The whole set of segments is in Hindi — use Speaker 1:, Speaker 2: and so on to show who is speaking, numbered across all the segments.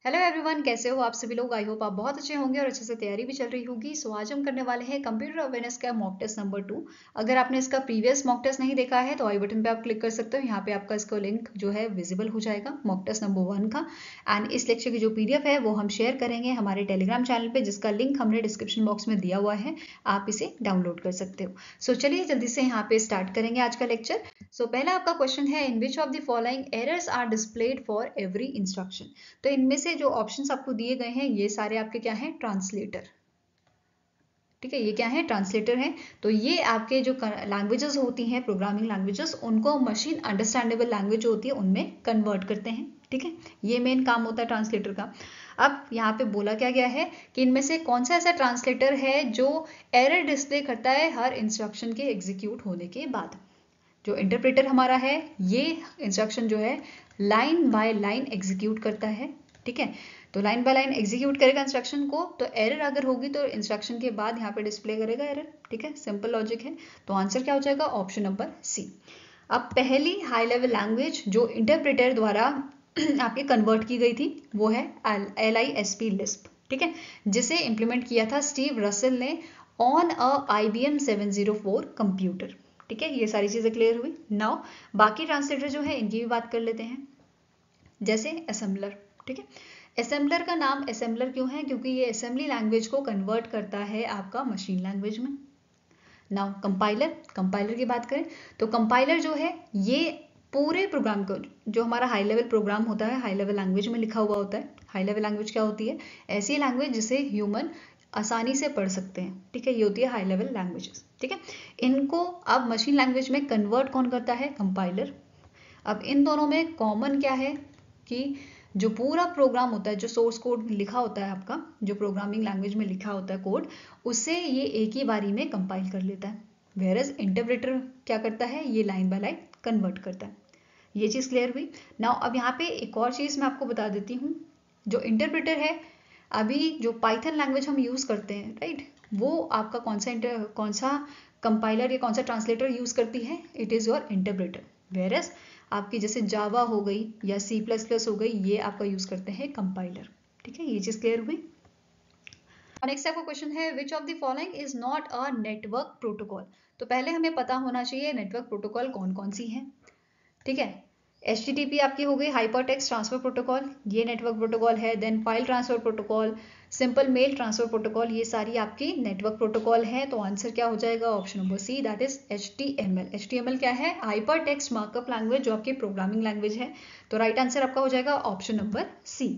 Speaker 1: हेलो एवरीवन, कैसे हो आप सभी लोग। आई होप आप बहुत अच्छे होंगे और अच्छे से तैयारी भी चल रही होगी। सो आज हम करने वाले हैं कंप्यूटर अवेयरनेस का मॉक टेस्ट नंबर 2। अगर आपने इसका प्रीवियस मॉक टेस्ट नहीं देखा है तो आई बटन पे आप क्लिक कर सकते हो। यहाँ पे आपका इसका लिंक जो है विजिबल हो जाएगा मॉक टेस्ट नंबर 1 का। एंड इस लेक्चर की जो पीडीएफ है वो हम शेयर करेंगे हमारे टेलीग्राम चैनल पे, जिसका लिंक हमने डिस्क्रिप्शन बॉक्स में दिया हुआ है, आप इसे डाउनलोड कर सकते हो। सो चलिए जल्दी से यहाँ पे स्टार्ट करेंगे आज का लेक्चर। सो पहला आपका क्वेश्चन है, in which of the following errors are displayed for every instruction. तो इनमें से जो ऑप्शंस आपको दिए गए हैं ये सारे आपके क्या हैं, ट्रांसलेटर। ठीक है, ये क्या है, ट्रांसलेटर है। तो ये आपके जो लैंग्वेजेस होती हैं, प्रोग्रामिंग लैंग्वेजेस, उनको मशीन अंडरस्टैंडेबल लैंग्वेज होती है उनमें कन्वर्ट करते हैं। ठीक है, ये मेन काम होता है ट्रांसलेटर का। अब यहाँ पे बोला क्या गया है कि इनमें से कौन सा ऐसा ट्रांसलेटर है जो एरर डिस्प्ले करता है हर इंस्ट्रक्शन के एग्जीक्यूट होने के बाद। जो इंटरप्रेटर हमारा है, ये इंस्ट्रक्शन जो है लाइन बाय लाइन एग्जीक्यूट करता है। ठीक है, तो लाइन बाय लाइन एग्जीक्यूट करेगा इंस्ट्रक्शन को, तो एरर अगर होगी तो इंस्ट्रक्शन के बाद यहाँ पे डिस्प्ले करेगा एरर। ठीक है, सिंपल लॉजिक है। तो आंसर क्या हो जाएगा, ऑप्शन नंबर सी। अब पहली हाई लेवल लैंग्वेज जो इंटरप्रेटर द्वारा आपके कन्वर्ट की गई थी वो है LISP लिस्प। ठीक है, जिसे इंप्लीमेंट किया था स्टीव रसेल ने ऑन अ IBM 704 कंप्यूटर। ठीक है, ये सारी चीजें क्लियर हुई। नाउ बाकी ट्रांसलेटर जो है इनकी भी बात कर लेते हैं, जैसे असेंबलर। ठीक है, असेंबलर का नाम असेंबलर क्यों है, क्योंकि ये असेंबली लैंग्वेज को कन्वर्ट करता है आपका मशीन लैंग्वेज में। नाउ कंपाइलर, कंपाइलर की बात करें तो कंपाइलर जो है ये पूरे प्रोग्राम को, जो हमारा हाई लेवल प्रोग्राम होता है, हाई लेवल लैंग्वेज में लिखा हुआ होता है। हाई लेवल लैंग्वेज क्या होती है, ऐसी लैंग्वेज जिसे ह्यूमन आसानी से पढ़ सकते हैं। ठीक है, ये होती है हाई लेवल लैंग्वेजेस। ठीक है, इनको अब मशीन लैंग्वेज में कन्वर्ट कौन करता है, कंपाइलर। अब इन दोनों में कॉमन क्या है कि जो पूरा प्रोग्राम होता है, जो सोर्स कोड लिखा होता है आपका, जो प्रोग्रामिंग लैंग्वेज में लिखा होता है कोड, उसे ये एक ही बारी में कंपाइल कर लेता है। वेयरएज इंटरप्रेटर क्या करता है, ये लाइन बाय लाइन कन्वर्ट करता है। ये चीज़ क्लियर हुई। नाउ अब यहाँ पे एक और चीज़ मैं आपको बता देती हूँ। जो इंटरप्रेटर है, अभी जो पाइथन लैंग्वेज हम यूज़ करते हैं, राइट, वो आपका कौन सा कंपाइलर या कौन सा ट्रांसलेटर यूज़ करती है, it is your interpreter. Whereas आपकी जैसे जावा हो गई या C++ हो गई, ये आपका यूज़ करते हैं कंपाइलर। ठीक है, ये चीज़ क्लियर हुई। नेक्स्ट आपका क्वेश्चन है, which of the following is not a network protocol. तो पहले हमें पता होना चाहिए नेटवर्क प्रोटोकॉल कौन कौन सी हैं। ठीक है, HTTP आपकी हो गई, हाइपर टेक्स्ट ट्रांसफर प्रोटोकॉल, ये नेटवर्क प्रोटोकॉल है। Then file transfer protocol, simple mail transfer protocol, ये सारी आपकी नेटवर्क प्रोटोकॉल है। तो आंसर क्या हो जाएगा, option number C, that is HTML। HTML क्या है, हाइपर टेक्स्ट मार्कअप लैंग्वेज, जो आपकी प्रोग्रामिंग लैंग्वेज है। तो राइट आंसर आपका हो जाएगा option number C.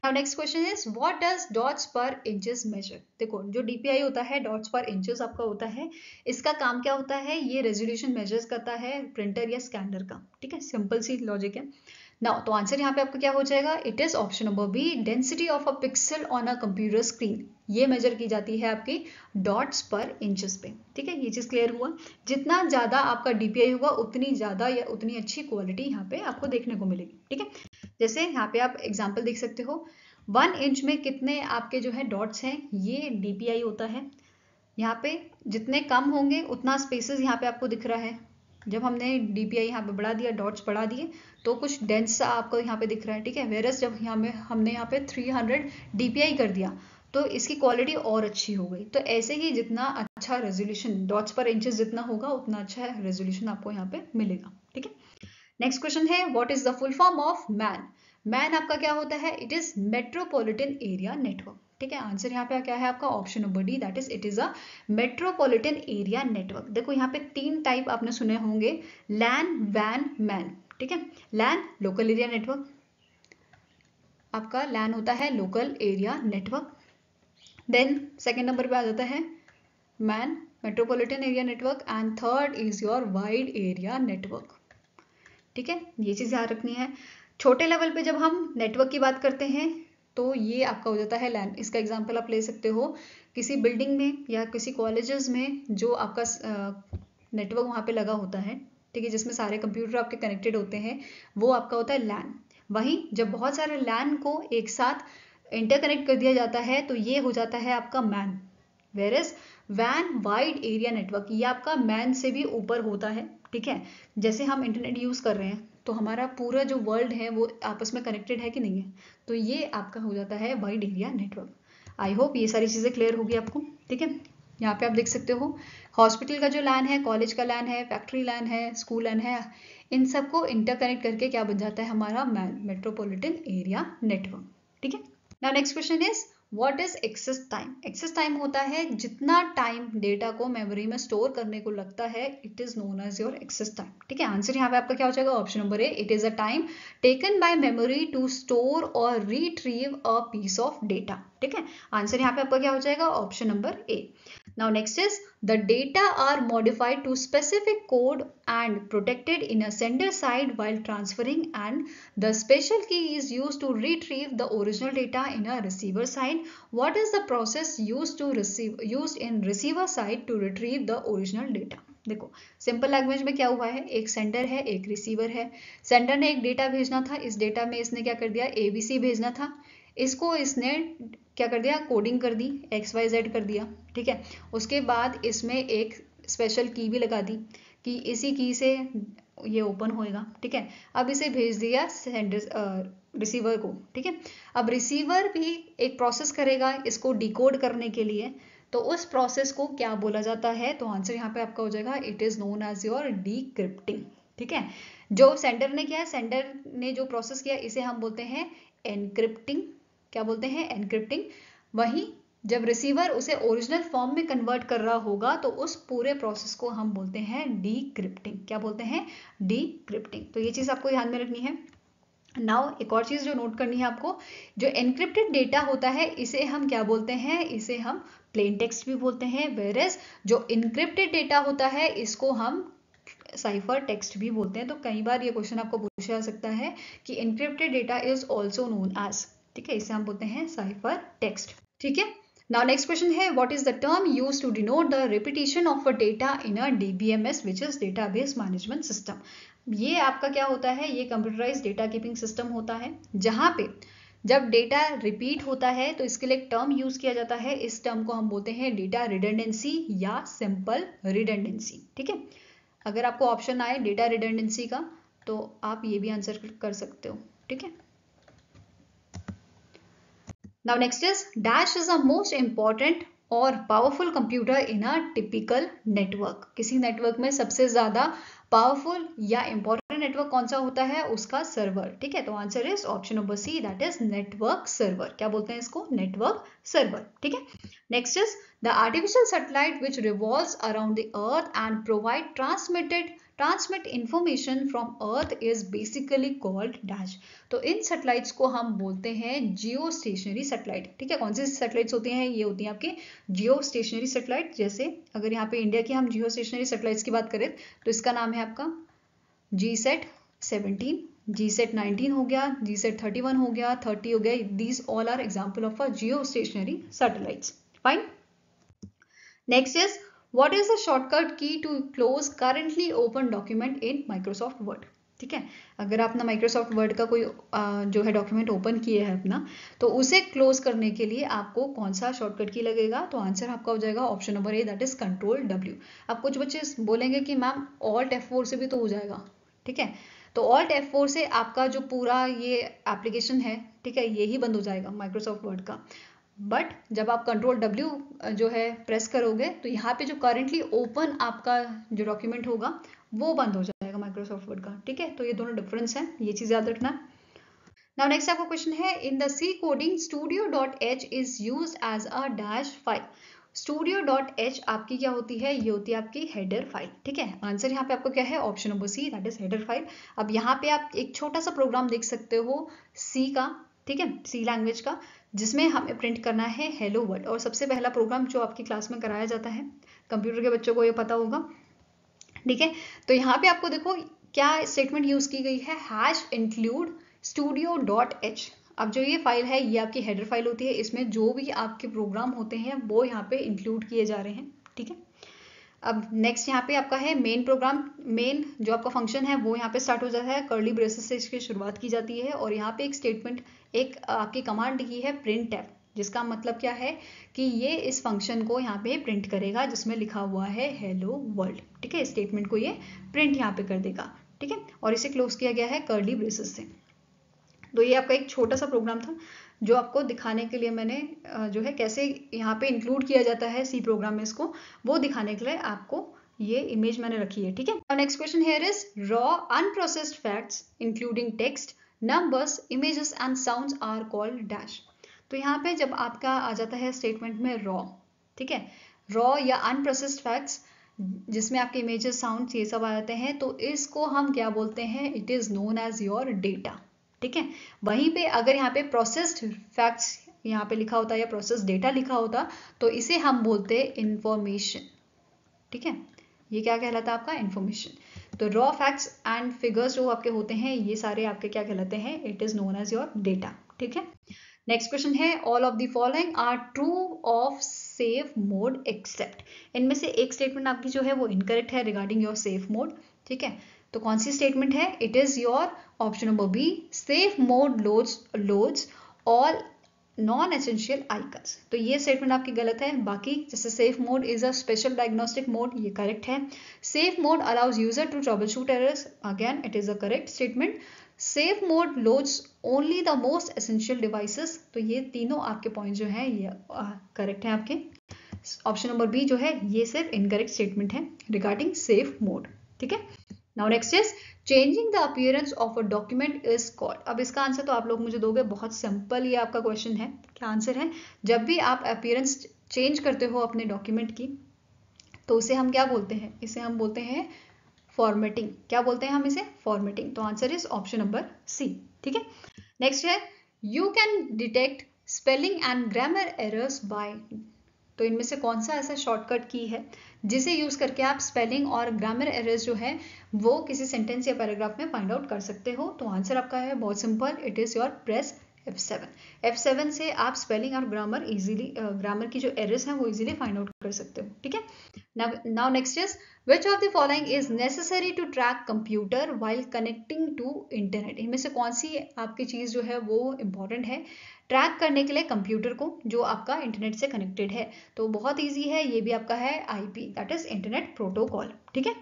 Speaker 1: Now next question is, what does dots per inches measure। देखो, जो DPI होता है, dots per inches आपका होता है, इसका काम क्या होता है, ये रेजोल्यूशन मेजर्स करता है प्रिंटर या स्कैनर का। ठीक है, सिंपल सी लॉजिक है। नाउ तो आंसर यहाँ पे आपका क्या हो जाएगा, it is option number B, density of a pixel on a computer screen. ये मेजर की जाती है आपकी डॉट्स पर इंचेस पे। ठीक है, ये चीज क्लियर हुआ। जितना ज्यादा आपका DPI होगा उतनी ज्यादा या उतनी अच्छी क्वालिटी यहाँ पे आपको देखने को मिलेगी। ठीक है, जैसे यहाँ पे आप एग्जाम्पल देख सकते हो, 1 इंच में कितने आपके जो है डॉट्स हैं, ये DPI होता है। यहाँ पे जितने कम होंगे उतना स्पेसेस यहाँ पे आपको दिख रहा है। जब हमने DPI यहाँ पे बढ़ा दिया, डॉट्स बढ़ा दिए, तो कुछ डेंस सा आपको यहाँ पे दिख रहा है। ठीक है, वेरस जब हमने यहाँ पे 300 DPI कर दिया तो इसकी क्वालिटी और अच्छी हो गई। तो ऐसे ही जितना अच्छा रेजोल्यूशन डॉट्स पर इंचेस जितना होगा उतना अच्छा रेजोल्यूशन आपको यहाँ पे मिलेगा। ठीक है, नेक्स्ट क्वेश्चन है, what is the full form of man. Man आपका क्या होता है, it is metropolitan area network. ठीक है, आंसर यहाँ पे क्या है आपका, option number D, that is it is a metropolitan area network. देखो यहाँ पे 3 टाइप आपने सुने होंगे, लैन, वैन, मैन। ठीक है, लैन लोकल एरिया नेटवर्क, आपका लैन होता है local area network. Then second number पे आ जाता है MAN, metropolitan area network, and third is your wide area network. ठीक है, ये चीज़ याद रखनी है। छोटे लेवल पे जब हम नेटवर्क की बात करते हैं तो ये आपका हो जाता है लैन। इसका एग्जांपल आप ले सकते हो किसी बिल्डिंग में या किसी कॉलेजेस में, जो आपका नेटवर्क वहाँ पे लगा होता है। ठीक है, जिसमें सारे कंप्यूटर आपके कनेक्टेड होते हैं, वो आपका होता है लैन। वहीं जब बहुत सारे लैन को एक साथ इंटरकनेक्ट कर दिया जाता है तो ये हो जाता है आपका मैन। वेरएज वैन, वाइड एरिया नेटवर्क, ये आपका मैन से भी ऊपर होता है। ठीक है, जैसे हम इंटरनेट यूज कर रहे हैं तो हमारा पूरा जो वर्ल्ड है वो आपस में कनेक्टेड है कि नहीं है, तो ये आपका हो जाता है wide area network. I hope ये सारी चीज़ें क्लियर होगी आपको। ठीक है, यहाँ पे आप देख सकते हो हॉस्पिटल का जो लैन है, कॉलेज का लैन है, फैक्ट्री लैन है, स्कूल लैन है, इन सबको इंटरकनेक्ट करके क्या बन जाता है हमारा मेट्रोपॉलिटन एरिया नेटवर्क। ठीक है, now next question is what is access time. Access time होता है जितना टाइम डेटा को मेमोरी में स्टोर करने को लगता है, it is known as your access time. ठीक है, आंसर यहाँ पे आपका क्या हो जाएगा, option number A, it is a time taken by memory to store और retrieve a piece of data. ठीक है, आंसर यहाँ पे आपका क्या हो जाएगा, option number A. Now next is the data are modified to specific code and protected in a sender side while transferring, and the special key is used to retrieve the original data in a receiver side. What is the process used in receiver side to retrieve the original data? देखो सिंपल लैंग्वेज में क्या हुआ है, एक सेंडर है एक रिसीवर है। सेंडर ने एक डेटा भेजना था, इस डेटा में इसने क्या कर दिया, ABC भेजना था, इसको इसने क्या कर दिया, कोडिंग कर दी, XYZ कर दिया। ठीक है, उसके बाद इसमें एक स्पेशल की भी लगा दी कि इसी की से ये ओपन होएगा। ठीक है, अब इसे भेज दिया सेंडर रिसीवर को। ठीक है, अब रिसीवर भी एक प्रोसेस करेगा इसको डिकोड करने के लिए, तो उस प्रोसेस को क्या बोला जाता है, तो आंसर यहाँ पे आपका हो जाएगा it is known as your decrypting. ठीक है, जो सेंडर ने किया, सेंडर ने जो प्रोसेस किया इसे हम बोलते हैं एनक्रिप्टिंग। क्या बोलते हैं, एनक्रिप्टिंग। वहीं जब रिसीवर उसे ओरिजिनल फॉर्म में कन्वर्ट कर रहा होगा तो उस पूरे प्रोसेस को हम बोलते हैं डीक्रिप्टिंग। क्या बोलते हैं, डीक्रिप्टिंग। तो ये चीज आपको ध्यान में रखनी है। नाउ एक और चीज जो नोट करनी है आपको, जो एनक्रिप्टेड डेटा होता है इसे हम क्या बोलते हैं, इसे हम प्लेन टेक्स्ट भी बोलते हैं, वेयरएज जो इनक्रिप्टेड डेटा होता है इसको हम साइफर टेक्स्ट भी बोलते हैं। तो कई बार ये क्वेश्चन आपको पूछा जा सकता है कि encrypted data is also known as, ठीक है, इसे हम बोलते हैं साइफर टेक्स्ट। ठीक है, नाउ नेक्स्ट क्वेश्चन है what is the term used to denote the repetition of a data in a DBMS which is database management system. ये आपका क्या होता है, ये कंप्यूटराइज्ड डेटा कीपिंग सिस्टम होता है जहां पे जब डेटा रिपीट होता है तो इसके लिए एक टर्म यूज किया जाता है, इस टर्म को हम बोलते हैं डेटा रिडंडेंसी या सिंपल रिडंडेंसी। ठीक है, अगर आपको ऑप्शन आए डेटा रिडंडेंसी का तो आप ये भी आंसर कर सकते हो। ठीक है, now next is dash is the most important और powerful computer in a typical network. किसी नेटवर्क में सबसे ज्यादा पावरफुल या इंपॉर्टेंट नेटवर्क कौन सा होता है, उसका सर्वर। ठीक है, तो answer is option number C, that is network server. क्या बोलते हैं इसको, नेटवर्क सर्वर। ठीक है, next is the artificial satellite which revolves around the earth and provide transmit information from earth is basically called dash. तो इन सैटेलाइट्स को हम बोलते हैं जियो स्टेशनरी सैटेलाइट। ठीक है, कौन सी सैटेलाइट्स होती हैं, ये होती हैं आपके जियो स्टेशनरी सैटेलाइट। जैसे अगर यहाँ पे इंडिया की हम जियो स्टेशनरी सैटेलाइट्स की बात करें तो इसका नाम है आपका GSAT 17, GSAT 19 हो गया, GSAT 31 हो गया, 30 हो गया। These all are example of a geostationary satellites. Fine, next is what is the shortcut key to close currently open document in Microsoft Word. ठीक है, अगर आपने माइक्रोसॉफ्ट वर्ड का कोई जो है डॉक्यूमेंट ओपन किया है अपना, तो उसे क्लोज करने के लिए आपको कौन सा शॉर्टकट की लगेगा, तो आंसर आपका हो जाएगा option number A, that is Ctrl+W। अब कुछ बच्चे बोलेंगे कि मैम Alt F4 से भी तो हो जाएगा। ठीक है, तो Alt F4 से आपका जो पूरा ये एप्लीकेशन है, ठीक है, ये ही बंद हो जाएगा माइक्रोसॉफ्ट वर्ड का। बट जब आप Ctrl+W जो है प्रेस करोगे तो यहाँ पे जो करंटली ओपन आपका जो डॉक्यूमेंट होगा वो बंद हो जाएगा माइक्रोसॉफ्ट वर्ड का। ठीक है, तो ये दोनों डिफरेंस है, ये चीज याद रखना। नाउ नेक्स्ट आपका क्वेश्चन है in the C coding studio.h is used as a dash file. studio.h आपकी क्या होती है, ये होती है आपकी हेडर फाइल। ठीक है, आंसर यहाँ पे आपको क्या है, option number C, that is header file. अब यहाँ पे आप एक छोटा सा प्रोग्राम देख सकते हो सी का, ठीक है, सी लैंग्वेज का, जिसमें हमें प्रिंट करना है हेलो वर्ल्ड। और सबसे पहला प्रोग्राम जो आपकी क्लास में कराया जाता है, कंप्यूटर के बच्चों को ये पता होगा। ठीक है, तो यहाँ पे आपको देखो क्या स्टेटमेंट यूज की गई है, #include studio.h। अब जो ये फाइल है ये आपकी हेडर फाइल होती है, इसमें जो भी आपके प्रोग्राम होते हैं वो यहाँ पे इंक्लूड किए जा रहे हैं। ठीक है, अब नेक्स्ट यहाँ पे आपका है मेन प्रोग्राम। मेन जो आपका फंक्शन है वो यहाँ पे स्टार्ट हो जाता है, कर्ली ब्रेसेस से इसकी शुरुआत की जाती है, और यहाँ पे एक स्टेटमेंट, एक आपकी कमांड की है printf, जिसका मतलब क्या है कि ये इस फंक्शन को यहाँ पे प्रिंट करेगा जिसमें लिखा हुआ है हेलो वर्ल्ड। ठीक है, स्टेटमेंट को ये प्रिंट यहाँ पे कर देगा। ठीक है, और इसे क्लोज किया गया है कर्ली ब्रेसेस से। तो ये आपका एक छोटा सा प्रोग्राम था जो आपको दिखाने के लिए मैंने जो है कैसे यहाँ पे इंक्लूड किया जाता है सी प्रोग्राम में, इसको वो दिखाने के लिए आपको ये इमेज मैंने रखी है, ठीक है। Next question here is raw unprocessed facts including text, numbers, images and sounds are called dash. तो यहाँ पे जब आपका आ जाता है स्टेटमेंट में रॉ, ठीक है, रॉ या अनप्रोसेस्ड फैक्ट्स जिसमें आपके इमेजेस, साउंड्स ये सब आ जाते हैं, तो इसको हम क्या बोलते हैं, it is known as your data, ठीक है। वहीं पे अगर यहाँ पे प्रोसेस्ड फैक्ट्स यहाँ पे लिखा होता या प्रोसेस्ड डेटा लिखा होता तो इसे हम बोलते हैं इंफॉर्मेशन, ठीक है। ये क्या कहलाता है आपका, इंफॉर्मेशन। तो रॉ फैक्ट्स एंड फिगर्स जो आपके होते हैं ये सारे आपके क्या कहलाते हैं, it is known as your data, ठीक है। नेक्स्ट क्वेश्चन है all of the following are true of safe mode except. इनमें से एक स्टेटमेंट आपकी जो है वो इनकरेक्ट है रिगार्डिंग योर सेफ मोड, ठीक है। तो कौन सी स्टेटमेंट है, it is your option number B, safe mode loads all non essential icons. तो ये स्टेटमेंट आपकी गलत है। बाकी जैसे safe mode is a special diagnostic mode, ये करेक्ट है। Safe mode allows user to troubleshoot errors, again it is a correct statement. Safe mode loads only the most essential devices, तो ये तीनों आपके पॉइंट जो है ये करेक्ट है आपके। ऑप्शन नंबर बी जो है ये सिर्फ इनकरेक्ट स्टेटमेंट है रिगार्डिंग सेफ मोड, ठीक है। Now next is changing the appearance of a document is called. अब इसका आंसर तो आप लोग मुझे दोगे, बहुत सिंपल ये आपका क्वेश्चन है। क्या आंसर है, जब भी आप अपीयरेंस चेंज करते हो अपने डॉक्यूमेंट की तो उसे हम क्या बोलते हैं, इसे हम बोलते हैं फॉर्मेटिंग। क्या बोलते हैं हम इसे, फॉर्मेटिंग। तो answer is option number C, ठीक है। नेक्स्ट है you can detect spelling and grammar errors by. तो इनमें से कौन सा ऐसा शॉर्टकट की है जिसे यूज करके आप स्पेलिंग और ग्रामर एरर्स जो है वो किसी सेंटेंस या पैराग्राफ में फाइंड आउट कर सकते हो। तो आंसर आपका है बहुत simple, it is your press F7। F7 से आप स्पेलिंग और ग्रामर इजीली, ग्रामर की जो एरर्स हैं वो इजीली फाइंड आउट कर सकते हो, ठीक है। Now next is which of the following is necessary to track computer while connecting to internet. इनमें से कौन सी आपकी चीज जो है वो इंपॉर्टेंट है ट्रैक करने के लिए कंप्यूटर को जो आपका इंटरनेट से कनेक्टेड है। तो बहुत ईजी है, ये भी आपका है IP, that is internet protocol, ठीक है।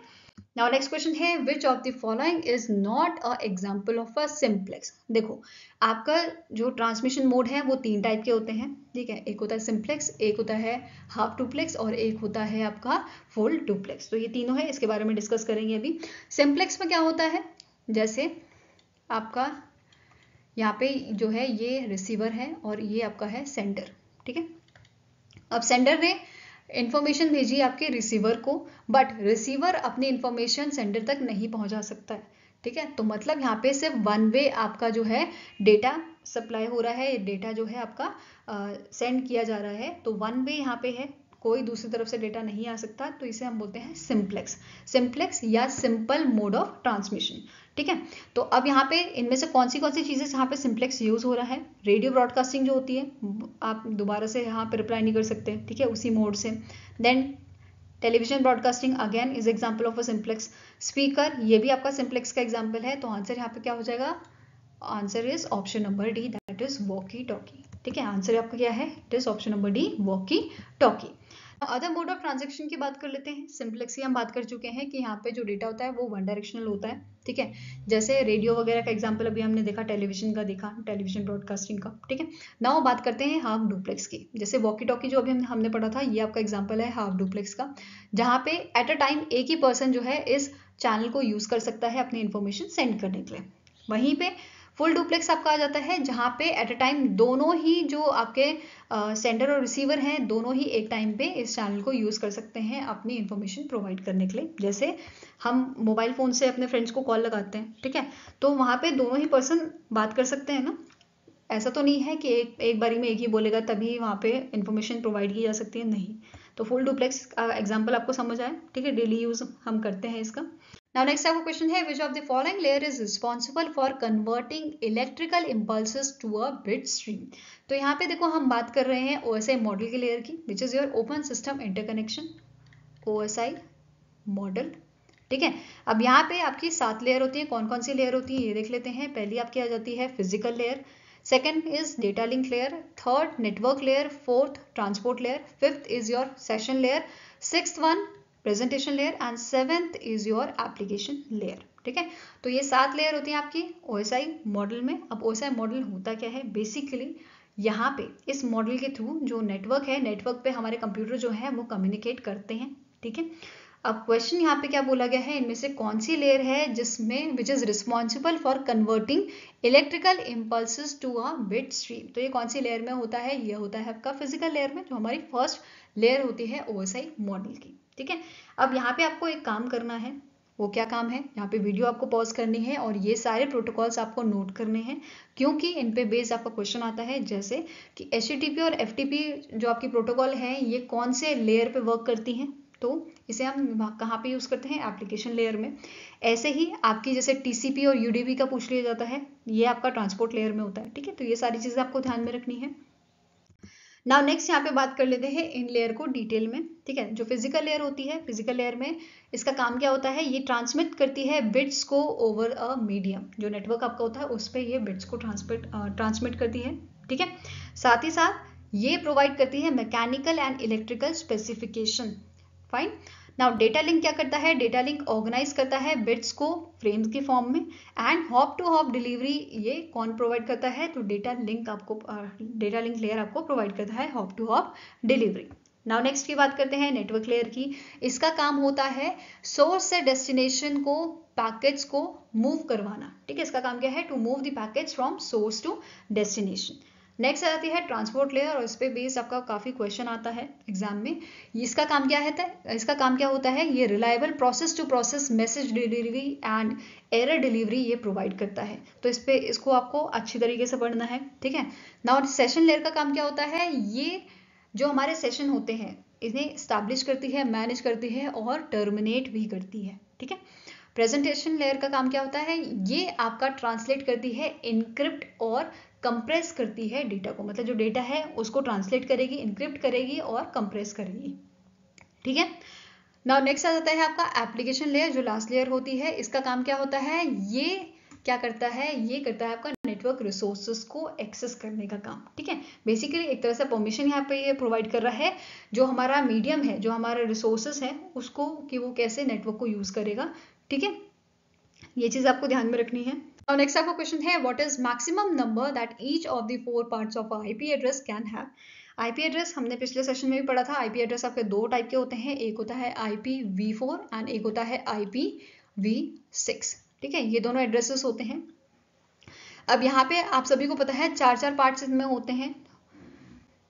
Speaker 1: नाउ नेक्स्ट क्वेश्चन है which of the following is not a example of a simplex. देखो आपका जो ट्रांसमिशन मोड है वो 3 टाइप के होते हैं, ठीक है। एक होता है सिंप्लेक्स, एक होता है हाफ डुप्लेक्स और एक होता है आपका फुल डुप्लेक्स। तो ये तीनों है, इसके बारे में डिस्कस करेंगे अभी। सिंप्लेक्स में क्या होता है, जैसे आपका यहाँ पे जो है ये रिसीवर है और ये आपका है सेंडर, ठीक है। अब सेंडर ने इंफॉर्मेशन भेजी आपके रिसीवर को, बट रिसीवर अपनी इंफॉर्मेशन सेंडर तक नहीं पहुंचा सकता है, ठीक है। तो मतलब यहाँ पे सिर्फ वन वे आपका जो है डेटा सप्लाई हो रहा है, डेटा जो है आपका सेंड किया जा रहा है, तो वन वे यहाँ पे है, कोई दूसरी तरफ से डेटा नहीं आ सकता। तो इसे हम बोलते हैं सिंप्लेक्स, सिंप्लेक्स या सिंपल मोड ऑफ ट्रांसमिशन, ठीक है। तो अब यहाँ पे इनमें से कौन सी चीजें यहाँ पे सिंप्लेक्स यूज हो रहा है, रेडियो ब्रॉडकास्टिंग जो होती है, आप दोबारा से यहाँ पे रिप्लाई नहीं कर सकते, ठीक है, उसी मोड से। Then television broadcasting again is example of a simplex. Speaker ये भी आपका सिंप्लेक्स का एग्जांपल है। तो आंसर यहाँ पे क्या हो जाएगा, answer is option number D, that is walkie talkie, ठीक है। आंसर आपका क्या है, it is option number D, walkie talkie. Other mode of transaction की बात कर लेते हैं। सिंप्लेक्स की हम बात कर चुके हैं कि यहाँ पे जो डेटा होता है वो वन डायरेक्शनल होता है, ठीक है। जैसे रेडियो वगैरह का एग्जांपल अभी हमने देखा, टेलीविजन का देखा, टेलीविजन ब्रॉडकास्टिंग का, ठीक है। नाउ बात करते हैं हाफ डुप्लेक्स की। जैसे वॉकी टॉकी जो अभी हमने पढ़ा था, ये आपका एग्जाम्पल है हाफ डुप्लेक्स का, जहाँ पे एट अ टाइम एक ही पर्सन जो है इस चैनल को यूज कर सकता है अपनी इंफॉर्मेशन सेंड करने के लिए। वहीं पे फुल डुप्लेक्स आपका आ जाता है जहाँ पे एट अ टाइम दोनों ही जो आपके सेंडर और रिसीवर हैं दोनों ही एक टाइम पे इस चैनल को यूज कर सकते हैं अपनी इंफॉर्मेशन प्रोवाइड करने के लिए। जैसे हम मोबाइल फोन से अपने फ्रेंड्स को कॉल लगाते हैं, ठीक है, तो वहाँ पे दोनों ही पर्सन बात कर सकते हैं ना। ऐसा तो नहीं है कि एक बारी में एक ही बोलेगा तभी वहाँ पे इंफॉर्मेशन प्रोवाइड की जा सकती है, नहीं। तो फुल डुप्लेक्स का एग्जाम्पल आपको समझ आया, ठीक है, डेली यूज हम करते हैं इसका। Now next आपका क्वेश्चन है which of the following layer is responsible for converting electrical impulses to a bit stream। तो यहाँ पे देखो हम बात कर रहे हैं OSI मॉडल के लेयर की, which is your Open System Interconnection, OSI model, ठीक है। अब यहाँ पे आपकी 7 लेयर होती है। कौन कौन सी लेयर होती है ये देख लेते हैं। पहली आपकी आ जाती है physical layer, second is data link layer, third network layer, fourth transport layer, fifth is your session layer, sixth one presentation layer and seventh is your application layer, ठीक है। तो ये 7 लेयर होती हैं आपकी OSI मॉडल में। अब OSI मॉडल होता क्या है, बेसिकली यहाँ पे इस मॉडल के थ्रू जो नेटवर्क है, नेटवर्क पे हमारे कंप्यूटर जो है वो कम्युनिकेट करते हैं, ठीक है। अब क्वेश्चन यहाँ पे क्या बोला गया है, इनमें से कौन सी लेयर है जिसमें which is responsible for converting electrical impulses to a bit stream. तो ये कौन सी लेयर में होता है, ये होता है आपका फिजिकल लेयर में, जो हमारी फर्स्ट लेयर होती है OSI मॉडल की, ठीक है। अब यहाँ पे आपको एक काम करना है, वो क्या काम है, यहाँ पे वीडियो आपको पॉज करनी है और ये सारे प्रोटोकॉल्स आपको नोट करने हैं, क्योंकि इन पे बेस्ड आपका क्वेश्चन आता है, जैसे कि HTTP और FTP जो आपकी प्रोटोकॉल है ये कौन से लेयर पे वर्क करती हैं, तो इसे हम कहाँ पे यूज करते हैं, एप्लीकेशन लेयर में। ऐसे ही आपकी जैसे TCP और UDP का पूछ लिया जाता है, ये आपका ट्रांसपोर्ट लेयर में होता है, ठीक है। तो ये सारी चीजें आपको ध्यान में रखनी है। नाउ नेक्स्ट यहाँ पे बात कर लेते हैं इन लेयर को डिटेल में, ठीक है। जो फिजिकल लेयर होती है, फिजिकल लेयर में इसका काम क्या होता है, ये ट्रांसमिट करती है बिट्स को ओवर अ मीडियम। जो नेटवर्क आपका होता है उस पर ये बिट्स को ट्रांसमिट करती है, ठीक है। साथ ही साथ ये प्रोवाइड करती है mechanical and electrical specification, fine. Now data link क्या करता है, डेटा लिंक ऑर्गेनाइज करता है बिट्स को फ्रेम्स के फॉर्म में, and hop to hop delivery ये कौन प्रोवाइड करता है, तो डेटा लिंक लेयर आपको प्रोवाइड करता है hop to hop delivery. Now next की बात करते हैं नेटवर्क लेयर की। इसका काम होता है सोर्स से डेस्टिनेशन को पैकेट्स को मूव करवाना, ठीक है। इसका काम क्या है, to move the packets from source to destination. Next आ जाती है ट्रांसपोर्ट लेयर, और इस पे बेस्ड आपका काफी क्वेश्चन आता है एग्जाम में। इसका काम क्या है, इसका काम क्या होता है, ये reliable process to process message delivery and error delivery ये प्रोवाइड करता है। तो इसको आपको अच्छी तरीके से पढ़ना है, ठीक है। नाउ सेशन लेयर का काम क्या होता है, ये जो हमारे सेशन होते हैं इन्हें स्टैब्लिश करती है, मैनेज करती है और टर्मिनेट भी करती है, ठीक है। प्रेजेंटेशन लेयर का काम क्या होता है, ये आपका ट्रांसलेट करती है, इनक्रिप्ट और कंप्रेस करती है डेटा को, मतलब जो डेटा है उसको ट्रांसलेट करेगी, इनक्रिप्ट करेगी और कंप्रेस करेगी, ठीक है। नाउ नेक्स्ट आ जाता है आपका एप्लीकेशन लेयर, जो लास्ट लेयर होती है। इसका काम क्या होता है, ये क्या करता है, ये करता है आपका नेटवर्क रिसोर्सेज को एक्सेस करने का काम, ठीक है। बेसिकली एक तरह से परमिशन यहाँ पे ये प्रोवाइड कर रहा है, जो हमारा मीडियम है, जो हमारा रिसोर्सेज है उसको, कि वो कैसे नेटवर्क को यूज करेगा, ठीक है। ये चीज आपको ध्यान में रखनी है। और नेक्स्ट आपका क्वेश्चन है, what is maximum number that each of the 4 parts of IP address can have. IP address हमने पिछले सेशन में भी पढ़ा था। IP एड्रेस आपके दो टाइप के होते हैं, एक होता है IPv4 एंड एक होता है IPv6, ठीक है। ये दोनों एड्रेसेस होते हैं। अब यहाँ पे आप सभी को पता है 4-4 पार्ट्स इसमें होते हैं,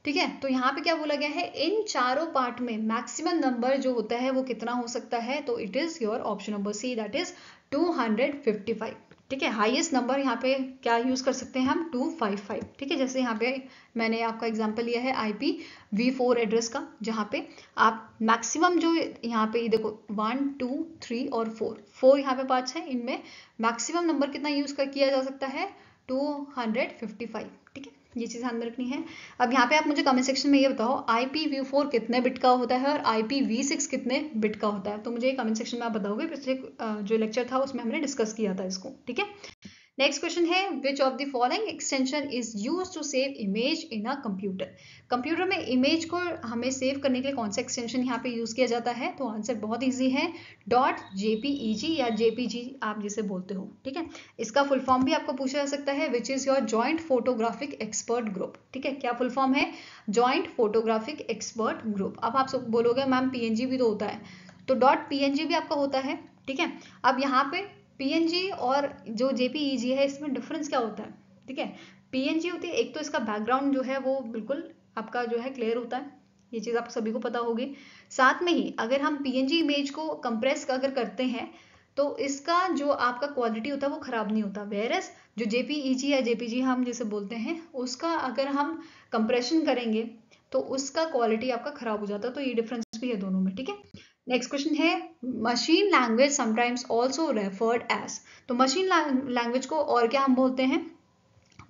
Speaker 1: ठीक है। तो यहाँ पे क्या बोला गया है, इन चारों पार्ट में मैक्सिमम नंबर जो होता है वो कितना हो सकता है, तो it is your option number C, that is 255, ठीक है। हाईएस्ट नंबर यहाँ पे क्या यूज कर सकते हैं हम, 255, ठीक है। जैसे यहाँ पे मैंने आपका एग्जांपल लिया है IPv4 एड्रेस का, जहाँ पे आप मैक्सिमम जो यहाँ पे देखो 1 2 3 और 4 यहाँ पे पार्ट्स हैं, इनमें मैक्सिमम नंबर कितना यूज किया जा सकता है, 255, ठीक है। ये चीज ध्यान में रखनी है। अब यहाँ पे आप मुझे कमेंट सेक्शन में ये बताओ IPv4 कितने बिट का होता है और IPv6 कितने बिट का होता है, तो मुझे कमेंट सेक्शन में आप बताओगे। पिछले जो लेक्चर था उसमें हमने डिस्कस किया था इसको, ठीक है। नेक्स्ट क्वेश्चन है, which of the following extension is used to save image in a computer. Computer में इमेज को हमें सेव करने के लिए कौन सा एक्सटेंशन यहाँ पे यूज किया जाता है, तो आंसर बहुत इजी है, .jpeg या JPG आप जिसे बोलते हो, ठीक है। इसका फुल फॉर्म भी आपको पूछा जा सकता है, which is your joint photographic expert group, ठीक है। क्या फुल फॉर्म है, जॉइंट फोटोग्राफिक एक्सपर्ट ग्रुप। अब आप सब बोलोगे मैम PNG भी तो होता है, तो .png भी आपका होता है, ठीक है। अब यहाँ पे PNG और जो JPEG है इसमें डिफरेंस क्या होता है, ठीक है। PNG होती है, एक तो इसका बैकग्राउंड जो है वो बिल्कुल आपका जो है क्लियर होता है, ये चीज आप सभी को पता होगी। साथ में ही अगर हम PNG इमेज को कंप्रेस अगर करते हैं तो इसका जो आपका क्वालिटी होता है वो खराब नहीं होता, वेयरएस जो JPEG या JPG हम जिसे बोलते हैं उसका अगर हम कंप्रेशन करेंगे तो उसका क्वालिटी आपका खराब हो जाता है। तो ये डिफरेंस भी है दोनों में, ठीक है। नेक्स्ट क्वेश्चन है, machine language sometimes also referred as. तो मशीन लैंग्वेज को और क्या हम बोलते हैं,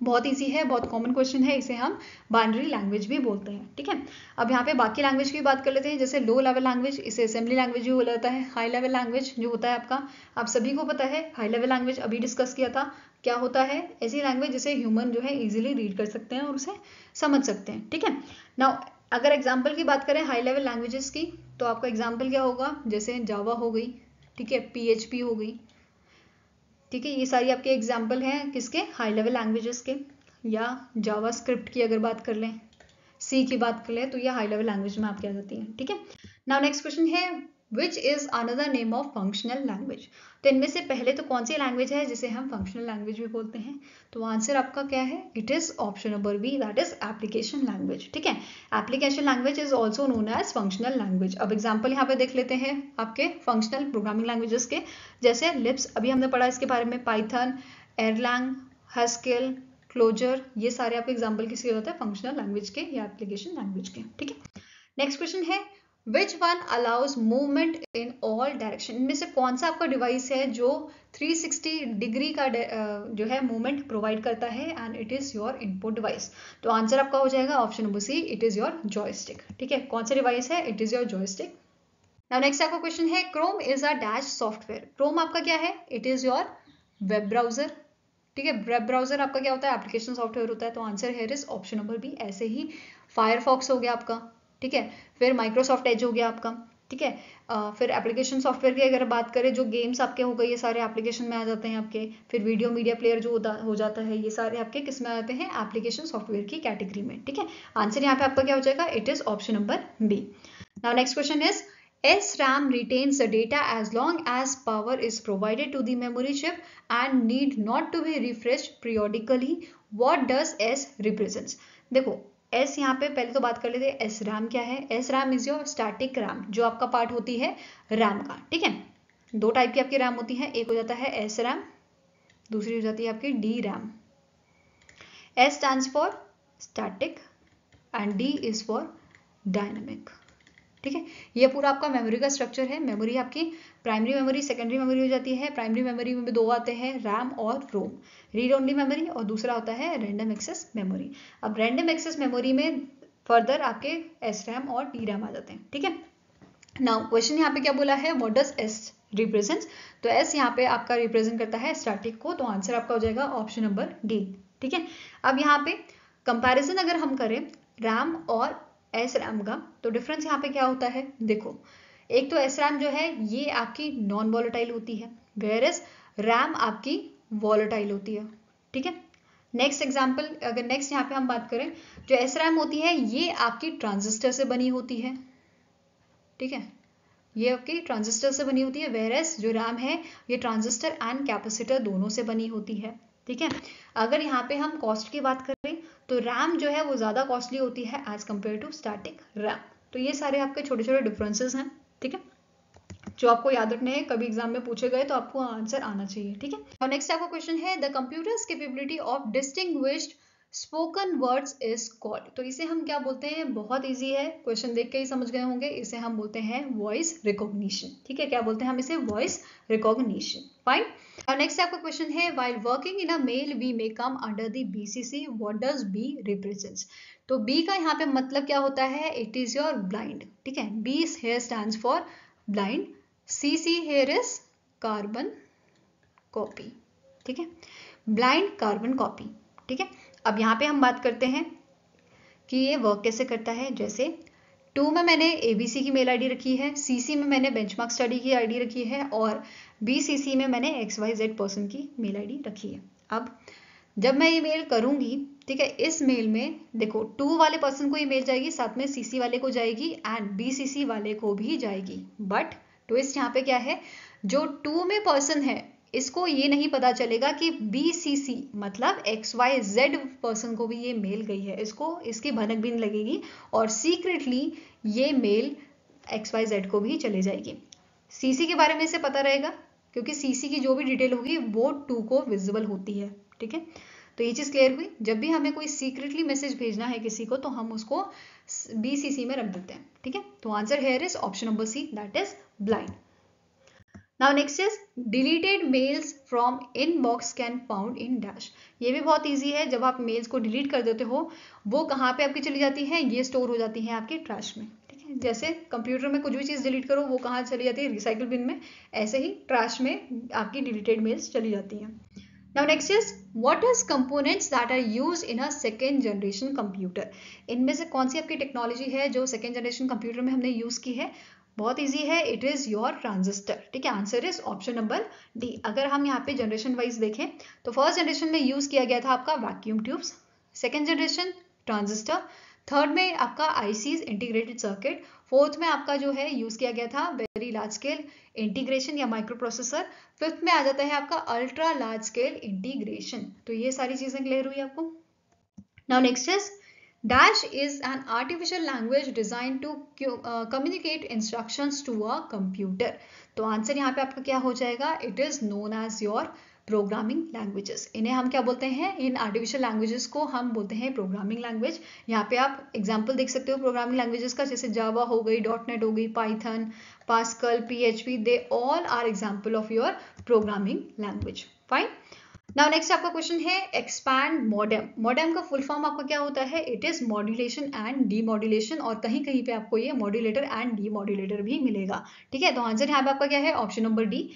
Speaker 1: बहुत इजी है, बहुत कॉमन क्वेश्चन है, इसे हम बाइनरी लैंग्वेज भी बोलते हैं, ठीक है। अब यहाँ पे बाकी लैंग्वेज की बात कर लेते हैं, जैसे लो लेवल लैंग्वेज, इसे असेंबली लैंग्वेज भी बोला जाता है। हाई लेवल लैंग्वेज जो होता है आपका, आप सभी को पता है, हाई लेवल लैंग्वेज अभी डिस्कस किया था, क्या होता है, ऐसी लैंग्वेज जिसे ह्यूमन जो है इजीली रीड कर सकते हैं और उसे समझ सकते हैं, ठीक है। नाउ अगर एग्जाम्पल की बात करें हाई लेवल लैंग्वेजेस की, तो आपका एग्जाम्पल क्या होगा, जैसे जावा हो गई, ठीक है, PHP हो गई, ठीक है, ये सारी आपके एग्जाम्पल हैं किसके, हाई लेवल लैंग्वेजेस के, या जावास्क्रिप्ट की अगर बात कर लें, सी की बात कर लें, तो ये हाई लेवल लैंग्वेज में आपके आ जाती हैं। ठीक है, नाउ नेक्स्ट क्वेश्चन है which is another name of functional language. तो इनमें से पहले तो कौन सी लैंग्वेज है जिसे हम फंक्शनल लैंग्वेज भी बोलते हैं, तो आंसर आपका क्या है, it is option number B, that is application language. ठीक है, application language is also known as functional language. अब एग्जाम्पल यहाँ पे देख लेते हैं आपके फंक्शनल प्रोग्रामिंग लैंग्वेजेस के, जैसे लिप्स, अभी हमने पढ़ा इसके बारे में, पाइथन, एरलैंग, हस्किल, क्लोजर, ये सारे आपके एग्जाम्पल किसके होते हैं, फंक्शनल लैंग्वेज के या एप्लीकेशन लैंग्वेज के। ठीक है, नेक्स्ट क्वेश्चन है which one allows movement in all direction. इनमें से कौन सा आपका डिवाइस है जो 360 डिग्री का जो है मूवमेंट प्रोवाइड करता है, and it is your input device. तो आंसर आपका हो जाएगा option number C, it is your joystick. ठीक है, कौन सा डिवाइस है, it is your joystick. Now next आपका क्वेश्चन है Chrome is a dash software. Chrome आपका क्या है, it is your web browser. ठीक है, वेब ब्राउजर आपका क्या होता है, एप्लीकेशन सॉफ्टवेयर होता है। तो answer here is option number B. ऐसे ही फायरफॉक्स हो गया आपका, ठीक है, फिर माइक्रोसॉफ्ट एज हो गया आपका। ठीक है, फिर एप्लीकेशन सॉफ्टवेयर की अगर बात करें, जो गेम्स आपके हो गए ये सारे एप्लीकेशन में आ जाते हैं आपके। फिर वीडियो मीडिया प्लेयर जो हो जाता है, ये सारे आपके किस में आते हैं, एप्लीकेशन सॉफ्टवेयर की कैटेगरी में। ठीक है, आंसर यहाँ पे आपका क्या हो जाएगा, it is option number B. Now next question is SRAM retains the data as long as power is provided to the memory chip and need not to be refreshed periodically. What does S represents? देखो S यहाँ पे पहले तो बात कर लेते हैं SRAM क्या है। SRAM is your static RAM, जो आपका पार्ट होती है रैम का। ठीक है, दो टाइप की आपकी रैम होती है, एक हो जाता है SRAM, दूसरी हो जाती है आपकी DRAM। S stands for static and D is for dynamic। ठीक है, ये पूरा आपका मेमोरी का स्ट्रक्चर है। मेमोरी आपकी प्राइमरी मेमोरी, सेकेंडरी मेमोरी हो जाती है। प्राइमरी मेमोरी में दो आते हैं, रैम और रोम, रीड ओनली मेमोरी, और दूसरा होता है रैंडम एक्सेस मेमोरी। अब रैंडम एक्सेस मेमोरी में फर्दर आपके SRAM और DRAM आ जाते हैं। ठीक है, नाउ क्वेश्चन यहाँ पे क्या बोला है, व्हाट डज S रिप्रेजेंट्स। तो S यहाँ पे आपका रिप्रेजेंट करता है स्टैटिक को, तो आंसर आपका हो जाएगा ऑप्शन नंबर डी। ठीक है, अब यहाँ पे कंपैरिजन अगर हम करें रैम और SRAM का, तो डिफरेंस यहाँ पे क्या होता है, देखो एक तो SRAM जो है ये आपकी नॉन वॉलेटाइल होती है, वेयर एज रैम आपकी वॉलेटाइल होती है। ठीक है, नेक्स्ट एग्जाम्पल अगर नेक्स्ट यहाँ पे हम बात करें, जो SRAM होती है ये आपकी ट्रांजिस्टर से बनी होती है। ठीक है, ये आपकी ट्रांजिस्टर से बनी होती है, वेयर एज जो रैम है ये ट्रांजिस्टर एंड कैपेसिटर दोनों से बनी होती है। ठीक है, अगर यहाँ पे हम कॉस्ट की बात करें तो रैम जो है वो ज़्यादा कॉस्टली होती है as compare to static RAM. तो ये सारे आपके छोटे छोटे डिफरेंसेस हैं। ठीक है, जो आपको याद रखने हैं, कभी एग्जाम में पूछे गए तो आपको आंसर आना चाहिए। ठीक है, और नेक्स्ट आपका क्वेश्चन है the computers capability of distinguished spoken words is called. तो इसे हम क्या बोलते हैं, बहुत इजी है, क्वेश्चन देख के ही समझ गए होंगे, इसे हम बोलते हैं वॉइस रिकॉग्निशन। ठीक है, क्या बोलते हैं हम इसे, वॉइस रिकॉग्निशन। फाइन, और नेक्स्ट आपका क्वेश्चन है while working in a mail we may come under the BCC, what does B represents. तो B का यहाँ पे मतलब क्या होता है, इट इज योर ब्लाइंड। ठीक है, B here stands for blind, CC here is carbon copy. ठीक है, ब्लाइंड कार्बन कॉपी। ठीक है, अब यहाँ पे हम बात करते हैं कि ये वर्क कैसे करता है। जैसे 2 में मैंने ABC की मेल आईडी रखी है, CC में मैंने बेंचमार्क स्टडी की आईडी रखी है, और BCC में मैंने XYZ पर्सन की मेल आईडी रखी है। अब जब मैं ये मेल करूंगी, ठीक है, इस मेल में देखो 2 वाले पर्सन को ये मेल जाएगी, साथ में CC वाले को जाएगी एंड BCC वाले को भी जाएगी। बट ट्विस्ट यहाँ पे क्या है, जो 2 में पर्सन है इसको ये नहीं पता चलेगा कि BCC मतलब XYZ पर्सन को भी ये मेल गई है, इसको इसकी भनक भी नहीं लगेगी, और सीक्रेटली ये मेल XYZ को भी चले जाएगी। CC के बारे में इसे पता रहेगा, क्योंकि CC की जो भी डिटेल होगी वो 2 को विजिबल होती है। ठीक है, तो ये चीज़ क्लियर हुई। जब भी हमें कोई सीक्रेटली मैसेज भेजना है किसी को, तो हम उसको BCC में रख देते हैं। ठीक है, तो answer here is option number C, that is blind. Now next is deleted mails from inbox can found in dash. ये भी बहुत इजी है, जब आप मेल्स को डिलीट कर देते हो वो कहाँ पे आपकी चली जाती है, ये स्टोर हो जाती है आपके ट्रैश में। ठीक है, जैसे कंप्यूटर में कुछ भी चीज़ डिलीट करो वो कहाँ चली जाती है, रिसाइकिल बिन में, ऐसे ही ट्रैश में आपकी डिलीटेड मेल्स चली जाती हैं। Now next is what is components that are used in a second generation computer। इनमें से कौन सी आपकी टेक्नोलॉजी है जो सेकेंड जनरेशन कंप्यूटर में हमने यूज की है, बहुत इजी है, इट इज योर ट्रांजिस्टर। ठीक है, answer is option number D. अगर हम यहाँ पे जनरेशन वाइज देखें तो फर्स्ट जनरेशन में यूज किया गया था आपका vacuum tubes, second generation transistor, third में आपका आईसीज इंटीग्रेटेड सर्किट, फोर्थ में आपका जो है यूज किया गया था वेरी लार्ज स्केल इंटीग्रेशन या माइक्रो प्रोसेसर, फिफ्थ में आ जाता है आपका अल्ट्रा लार्ज स्केल इंटीग्रेशन। तो ये सारी चीजें क्लियर हुई आपको। Now next is Dash is an artificial language designed to communicate instructions to a computer. तो आंसर यहाँ पे आपका क्या हो जाएगा, it is known as your programming languages. इन्हें हम क्या बोलते हैं, इन आर्टिफिशियल लैंग्वेजेस को हम बोलते हैं प्रोग्रामिंग लैंग्वेज। यहाँ पे आप एग्जांपल देख सकते हो प्रोग्रामिंग लैंग्वेजेस का, जैसे जावा हो गई, .NET हो गई, Python, Pascal, PHP, they all are example of your programming language. Fine. Now next आपका क्वेश्चन है एक्सपैंड मॉडेम। मॉडेम का फुल फॉर्म आपका क्या होता है, it is modulation and demodulation, और कहीं कहीं पे आपको ये मॉड्यूलेटर एंड डीमॉड्यूलेटर भी मिलेगा। ठीक है, तो आंसर यहाँ पे आपका क्या है, ऑप्शन नंबर डी।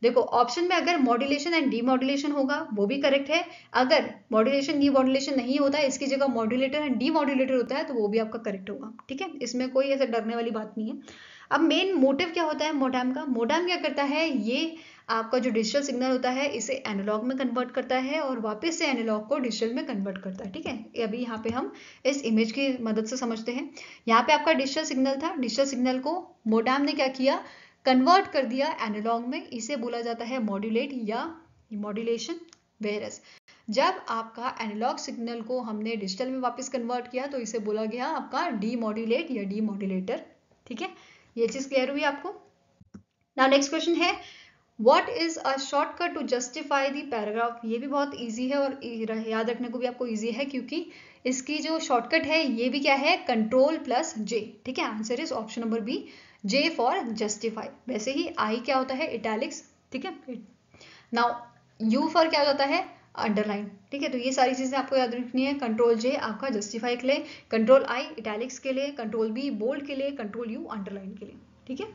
Speaker 1: देखो ऑप्शन में अगर मॉड्यूलेशन एंड डीमॉड्यूलेशन होगा वो भी करेक्ट है, अगर मॉड्यूलेशन डीमॉड्यूलेशन नहीं होता है, इसकी जगह मॉड्यूलेटर एंड डीमॉड्यूलेटर होता है, तो वो भी आपका करेक्ट होगा। ठीक है, इसमें कोई ऐसे डरने वाली बात नहीं है। अब मेन मोटिव क्या होता है मोडेम का, मोडेम क्या करता है, ये आपका जो डिजिटल सिग्नल होता है इसे एनालॉग में कन्वर्ट करता है और वापस से एनालॉग को डिजिटल में कन्वर्ट करता है। ठीक है, अभी यहाँ पे हम इस इमेज की मदद से समझते हैं। यहाँ पे आपका डिजिटल सिग्नल था, डिजिटल सिग्नल को मोडेम ने क्या किया, कन्वर्ट कर दिया एनालॉग में, इसे बोला जाता है मॉड्यूलेट या मॉड्यूलेशन। वेयरएज जब आपका एनालॉग सिग्नल को हमने डिजिटल में वापस कन्वर्ट किया तो इसे बोला गया आपका डीमॉड्यूलेट या डीमॉड्यूलेटर। ठीक है, ये चीज क्लियर हुई आपको। नाउ नेक्स्ट क्वेश्चन है what is a shortcut to justify the paragraph. ये भी बहुत इजी है और याद रखने को भी आपको इजी है, क्योंकि इसकी जो शॉर्टकट है ये भी क्या है, कंट्रोल प्लस जे। ठीक है, answer is option number B, J for justify. वैसे ही आई क्या होता है, इटैलिक्स। ठीक है, नाउ यू फॉर क्या होता है, अंडरलाइन। ठीक है, तो ये सारी चीजें आपको याद रखनी है। कंट्रोल जे आपका जस्टिफाई के लिए, कंट्रोल आई इटैलिक्स के लिए, कंट्रोल बी बोल्ड के लिए, कंट्रोल यू अंडरलाइन के लिए। ठीक है,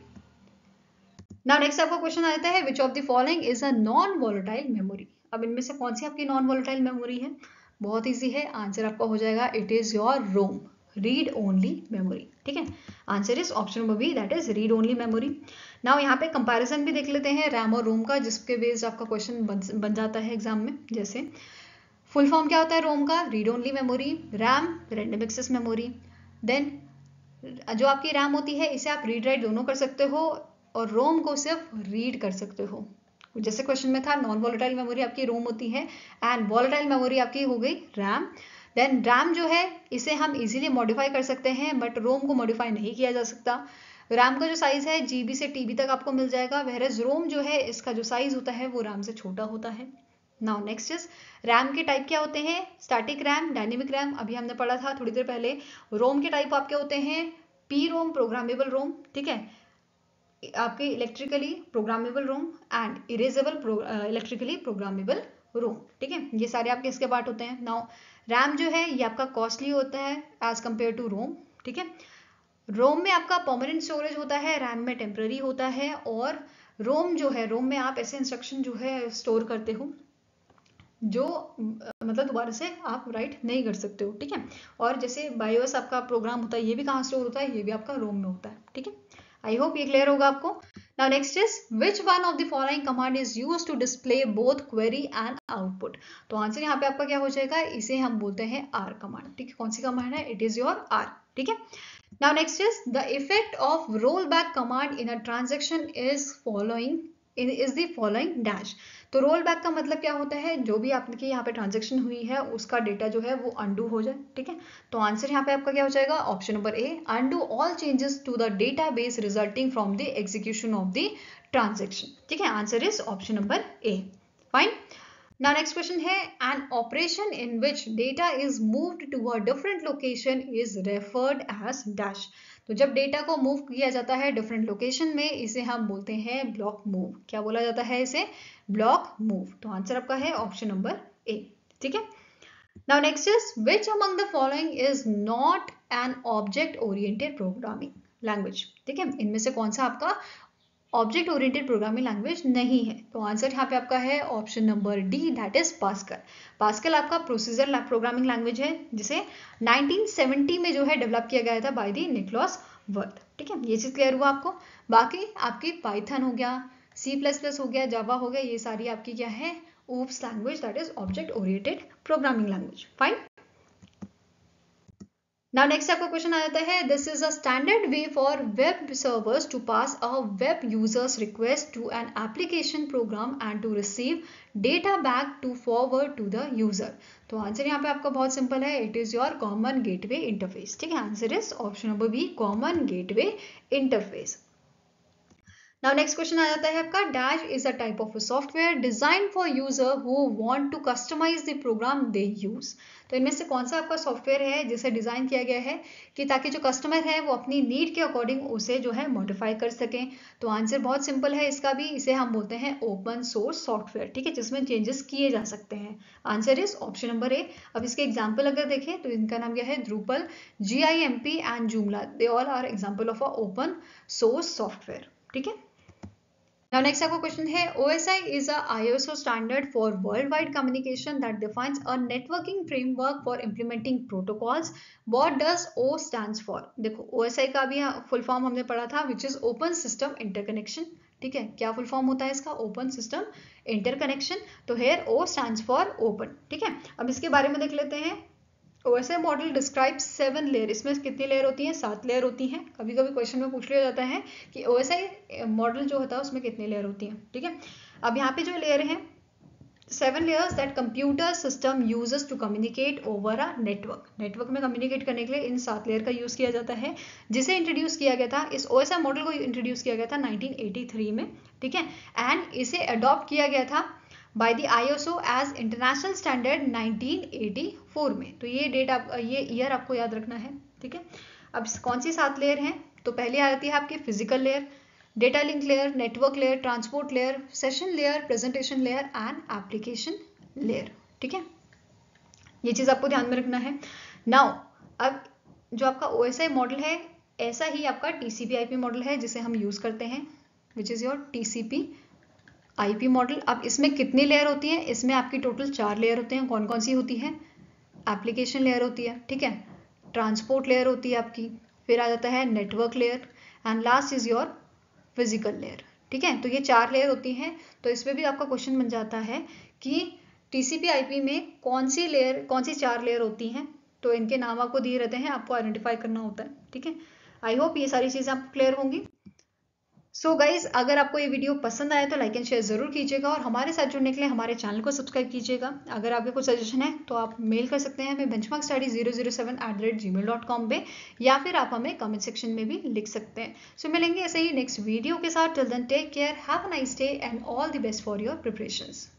Speaker 1: नाउ नेक्स्ट आपका क्वेश्चन आता है which of the following is a non volatile memory. अब इनमें से कौन सी आपकी नॉन वॉलेटाइल मेमोरी है, बहुत इजी है, आंसर आपका हो जाएगा it is your ROM, read only memory. ठीक है, answer is option number B, that is read only memory. Now यहाँ पे कंपैरिजन भी देख लेते हैं रैम और रोम का, जिसके बेस्ड आपका क्वेश्चन बन जाता है एग्जाम में। जैसे फुल फॉर्म क्या होता है रोम का, read only memory, RAM random access memory. Then जो आपकी रैम होती है इसे आप रीड राइट दोनों कर सकते हो और रोम को सिर्फ रीड कर सकते हो। जैसे क्वेश्चन में था नॉन वॉलेटाइल मेमोरी आपकी रोम होती है एंड वॉलेटाइल मेमोरी आपकी हो गई रैम। देन रैम जो है इसे हम इजीली मॉडिफाई कर सकते हैं, बट रोम को मॉडिफाई नहीं किया जा सकता। रैम का जो साइज है GB से TB तक आपको मिल जाएगा, वहेरेज रोम जो है इसका जो साइज होता है वो रैम से छोटा होता है। नाउ नेक्स्ट इज रैम के टाइप क्या होते हैं, स्टैटिक रैम, डायनेमिक रैम, अभी हमने पढ़ा था थोड़ी देर पहले। रोम के टाइप आपके होते हैं पी रोम, प्रोग्रामेबल रोम। ठीक है, आपके electrically programmable Rome and erasable electrically programmable रोम। ठीक है, ये सारे आपके इसके पार्ट होते हैं। नाउ रैम जो है ये आपका कॉस्टली होता है एज कंपेयर टू रोम। ठीक है, रोम में आपका परमानेंट स्टोरेज होता है, रैम में टेम्पररी होता है, और रोम जो है रोम में आप ऐसे इंस्ट्रक्शन जो है स्टोर करते हो जो मतलब दोबारा से आप राइट नहीं कर सकते हो। ठीक है, और जैसे बायोस आपका प्रोग्राम होता है ये भी कहाँ स्टोर होता है, ये भी आपका रोम में होता है। ठीक है, आई होप ये क्लियर होगा आपको। Now next is which one of the following command is used to display both query and output. तो आंसर यहाँ पे आपका क्या हो जाएगा, इसे हम बोलते हैं आर कमांड। ठीक है, कौन सी कमांड है, इट इज योर आर। ठीक है, now next is the effect of roll back command in a transaction is the following dash. तो रोल बैक का मतलब क्या होता है, जो भी आपकी यहाँ पे ट्रांजेक्शन हुई है उसका डेटा जो है वो अनडू हो जाए। ठीक है, तो आंसर यहाँ पे आपका क्या हो जाएगा, option number A, undo all changes to the database resulting from the execution of the transaction. ठीक है, answer is option number A. Fine. Now next question है an operation in which data is moved to a different location is referred as dash. तो जब डेटा को मूव किया जाता है डिफरेंट लोकेशन में इसे हम बोलते हैं ब्लॉक मूव। क्या बोला जाता है इसे, ब्लॉक मूव। तो आंसर आपका है ऑप्शन नंबर ए। ठीक है, now next is which among the following is not an object oriented programming language. ठीक है, इनमें से कौन सा आपका ऑब्जेक्ट ओरिएंटेड प्रोग्रामिंग लैंग्वेज नहीं है। तो आंसर यहाँ पे आपका है option number D, that is pascal. Pascal आपका प्रोसीजर प्रोग्रामिंग लैंग्वेज है जिसे 1970 में जो है डेवलप किया गया था बाय द निकोलस वर्थ। ठीक है, ये चीज क्लियर हुआ आपको। बाकी आपकी पाइथन हो गया, C++ हो गया, जावा हो गया, ये सारी आपकी क्या है, OOPS language, that is object oriented programming language. Fine. Now next आपका क्वेश्चन आ जाता है, this is a standard way for web servers to pass a web user's request to an application program and to receive data back to forward to the user. तो आंसर यहाँ पे आपका बहुत सिंपल है, it is your common gateway interface. ठीक है, answer is option number B, common gateway interface. Now next question आ जाता है आपका, dash is a type of software design for user who want to customize the program they use. तो इनमें से कौन सा आपका सॉफ्टवेयर है जिसे डिजाइन किया गया है कि ताकि जो कस्टमर है वो अपनी नीड के अकॉर्डिंग उसे जो है मॉडिफाई कर सकें। तो आंसर बहुत सिंपल है इसका भी, इसे हम बोलते हैं ओपन सोर्स सॉफ्टवेयर। ठीक है, जिसमें चेंजेस किए जा सकते हैं। आंसर इज ऑप्शन नंबर ए। अब इसके एग्जाम्पल अगर देखें तो इनका नाम क्या है, Drupal, GIMP and Joomla, they all are example of a open source software. ठीक है। Now next आपका क्वेश्चन है, OSI is a ISO standard for worldwide communication that defines a networking framework for implementing protocols. What does O stands for? देखो OSI का भी फुल फॉर्म हमने पढ़ा था, which is Open System Interconnection। ठीक है, क्या फुल फॉर्म होता है इसका, ओपन सिस्टम इंटरकनेक्शन। तो here O stands for open. ठीक है, अब इसके बारे में देख लेते हैं। OSI मॉडल डिस्क्राइब 7 लेयर, इसमें कितनी लेयर होती हैं, 7 लेयर होती हैं। कभी कभी क्वेश्चन में पूछ लिया जाता है कि OSI मॉडल जो होता है उसमें कितनी लेयर होती हैं। ठीक है, अब यहाँ पे जो लेयर है, 7 layers that computer system uses to communicate over a network। Network में कम्युनिकेट करने के लिए इन 7 लेयर का यूज किया जाता है, जिसे इंट्रोड्यूस किया गया था, इस OSI मॉडल को इंट्रोड्यूस किया गया था 1983 में। ठीक है, एंड इसे अडॉप्ट किया गया था by the ISO as international standard 1984 में। तो ये डेट आप, ये ईयर आपको याद रखना है। ठीक है, अब कौन सी 7 लेयर हैं, तो पहले आ जाती है आपकी physical layer, data link layer, network layer, transport layer, session layer, presentation layer and application layer. ठीक है, ये चीज आपको ध्यान में रखना है। नाउ अब जो आपका OSI मॉडल है, ऐसा ही आपका TCP/IP मॉडल है जिसे हम यूज करते हैं, which is your TCP/IP model. अब इसमें कितनी लेयर होती है, इसमें आपकी टोटल 4 लेयर होते हैं। कौन कौन सी होती है, एप्लीकेशन लेयर होती है, ठीक है, ट्रांसपोर्ट लेयर होती है आपकी, फिर आ जाता है network layer and last is your physical layer. ठीक है, तो ये 4 लेयर होती हैं। तो इसमें भी आपका क्वेश्चन बन जाता है कि TCP/IP में कौन सी लेयर, कौन सी 4 लेयर होती हैं। तो इनके नाम आपको दिए रहते हैं, आपको आइडेंटिफाई करना होता है। ठीक है, आई होप ये सारी चीजें आपको क्लियर होंगी। सो गाइज, अगर आपको ये वीडियो पसंद आए तो लाइक एंड शेयर जरूर कीजिएगा और हमारे साथ जुड़ने के लिए हमारे चैनल को सब्सक्राइब कीजिएगा। अगर आपके कुछ सजेशन है तो आप मेल कर सकते हैं हमें benchmarkstudy007@gmail.com पे, या फिर आप हमें कमेंट सेक्शन में भी लिख सकते हैं। सो मिलेंगे ऐसे ही नेक्स्ट वीडियो के साथ। Till then take care, have a nice day and all the best for your preparations.